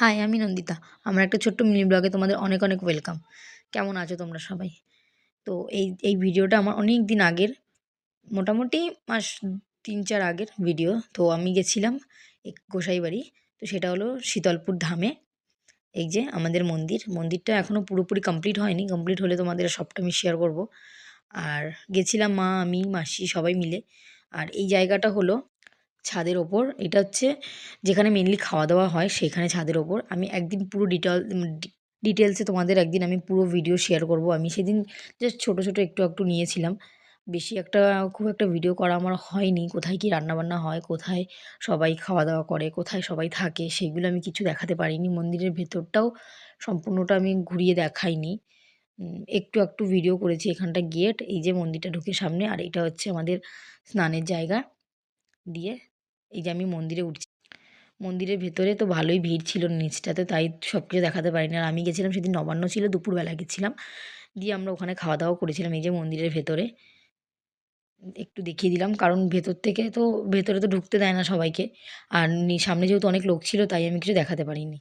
High, আমি নন্দিতা। আমার একটা ছোট্ট মিনি ব্লগে তোমাদের অনেক, অনেক ওয়েলকাম। কেমন আছো তোমরা সবাই? তো এই ভিডিওটা আমার অনেক দিন আগের, মোটামুটি মাস ৩-৪ আগের ভিডিও। তো আমি গেছিলাম গোসাইবাড়ি। তো সেটা হলো শীতলপুর ধামে। এই যে আমাদের মন্দিরটা এখনও পুরোপুরি কমপ্লিট হয়নি। কমপ্লিট হলে তোমাদের সবটা আমি শেয়ার করব। আর গেছিলাম মা, আমি, মাসি সবাই মিলে। আর এই জায়গাটা হলো ছাদের ওপর। এটা হচ্ছে যেখানে মেইনলি খাওয়া-দাওয়া হয় সেখানে ছাদের ওপর। আমি একদিন পুরো ডিটেইলসে তোমাদের একদিন আমি পুরো ভিডিও শেয়ার করব। আমি সেদিন জাস্ট ছোট, ছোট একটু, একটু নিয়েছিলাম। বেশি একটা খুব একটা ভিডিও করা আমার হয়নি। কোথায় কি রান্নাবান্না হয়, কোথায় সবাই খাওয়া-দাওয়া করে, কোথায় সবাই থাকে সেগুলো আমি কিছু দেখাতে পারিনি। মন্দিরের ভেতরটাও সম্পূর্ণটা আমি ঘুরিয়ে দেখাইনি। একটু, একটু ভিডিও করেছি। এখানটা গেট, এই যে মন্দিরটা ঢুকে সামনে, আর এটা হচ্ছে আমাদের স্নানের জায়গা দিয়ে এই যে আমি মন্দিরে উঠছি। মন্দিরের ভেতরে তো ভালোই ভিড় ছিল নিচটাতে, তাই সবকিছু দেখাতে পারিনি। আর আমি গেছিলাম সেদিন নবান্ন ছিল, দুপুরবেলা গেছিলাম। দিয়ে আমরা ওখানে খাওয়া-দাওয়া করেছিলাম এই যে মন্দিরের ভেতরে। একটু দেখিয়ে দিলাম কারণ ভেতর থেকে তো ভেতরে তো ঢুকতে দেয় না সবাইকে। আর সামনে যেহেতু অনেক লোক ছিল তাই আমি কিছু দেখাতে পারিনি।